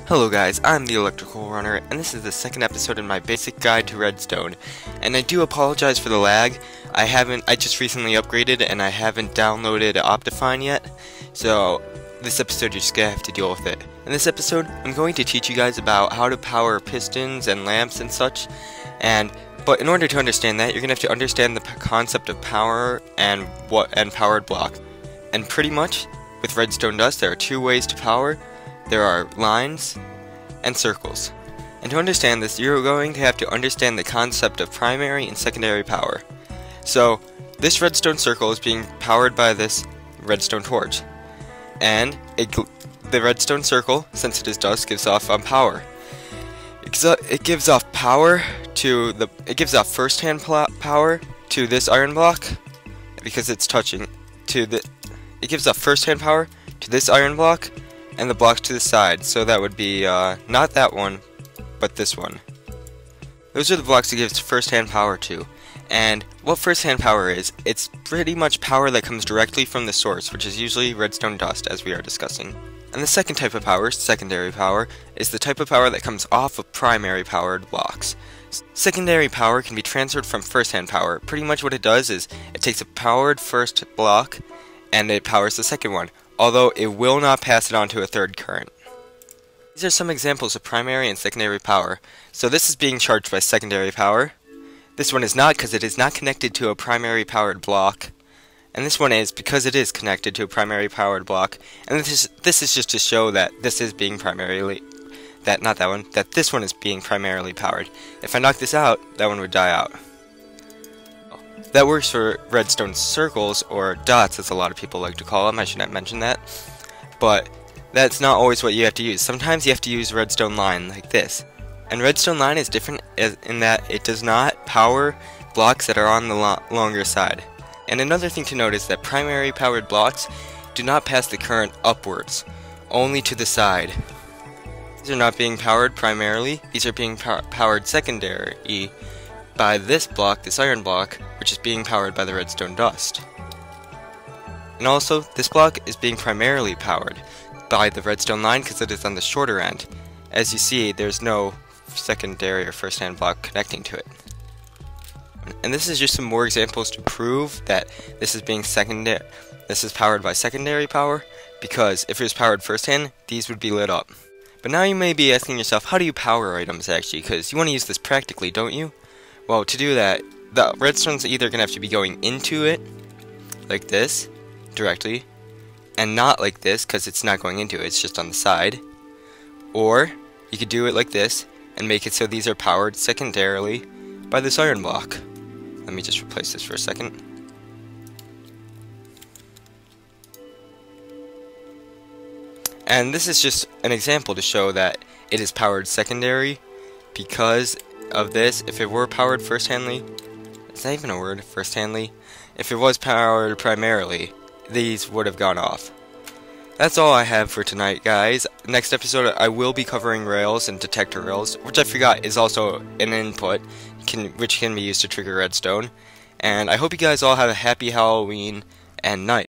Hello guys, I'm the Electrical Runner, and this is the second episode in my basic guide to Redstone. And I do apologize for the lag. I just recently upgraded and I haven't downloaded Optifine yet, so this episode you're just gonna have to deal with it. In this episode, I'm going to teach you guys about how to power pistons and lamps and such, but in order to understand that, you're gonna have to understand the concept of power and powered blocks. And pretty much, with redstone dust, there are two ways to power. There are lines and circles. And to understand this, you're going to have to understand the concept of primary and secondary power. So, this redstone circle is being powered by this redstone torch. And the redstone circle, since it is dust, gives off power. It gives off first-hand power to this iron block because it's touching it gives off first-hand power to this iron block and the blocks to the side, so that would be not that one, but this one. Those are the blocks it gives first-hand power to. And what first-hand power is, it's pretty much power that comes directly from the source, which is usually redstone dust, as we are discussing. And the second type of power, secondary power, is the type of power that comes off of primary powered blocks. Secondary power can be transferred from first-hand power. Pretty much what it does is, it takes a powered first block, and it powers the second one, although it will not pass it on to a third current. These are some examples of primary and secondary power. So this is being charged by secondary power. This one is not, because it is not connected to a primary powered block. And this one is, because it is connected to a primary powered block. And this is just to show that this is being that this one is being primarily powered. If I knock this out, that one would die out. That works for redstone circles, or dots as a lot of people like to call them. I should not mention that. But that's not always what you have to use. Sometimes you have to use redstone line like this. And redstone line is different in that it does not power blocks that are on the longer side. And another thing to note is that primary powered blocks do not pass the current upwards, only to the side. These are not being powered primarily, these are being powered secondary by this block, this iron block, which is being powered by the redstone dust. And also, this block is being primarily powered by the redstone line because it is on the shorter end. As you see, there's no secondary or first-hand block connecting to it. And this is just some more examples to prove that this is powered by secondary power, because if it was powered first-hand, these would be lit up. But now you may be asking yourself, how do you power items actually? Because you want to use this practically, don't you? Well, to do that, the redstone's either going to have to be going into it, like this, directly, and not like this, because it's not going into it, it's just on the side. Or, you could do it like this, and make it so these are powered secondarily by this iron block. Let me just replace this for a second. And this is just an example to show that it is powered secondary because of this. If it were powered first-handly, is that even a word, first-handly? If it was powered primarily, these would have gone off. That's all I have for tonight, guys. Next episode, I will be covering rails and detector rails, which I forgot is also an input, which can be used to trigger redstone. And I hope you guys all have a happy Halloween and night.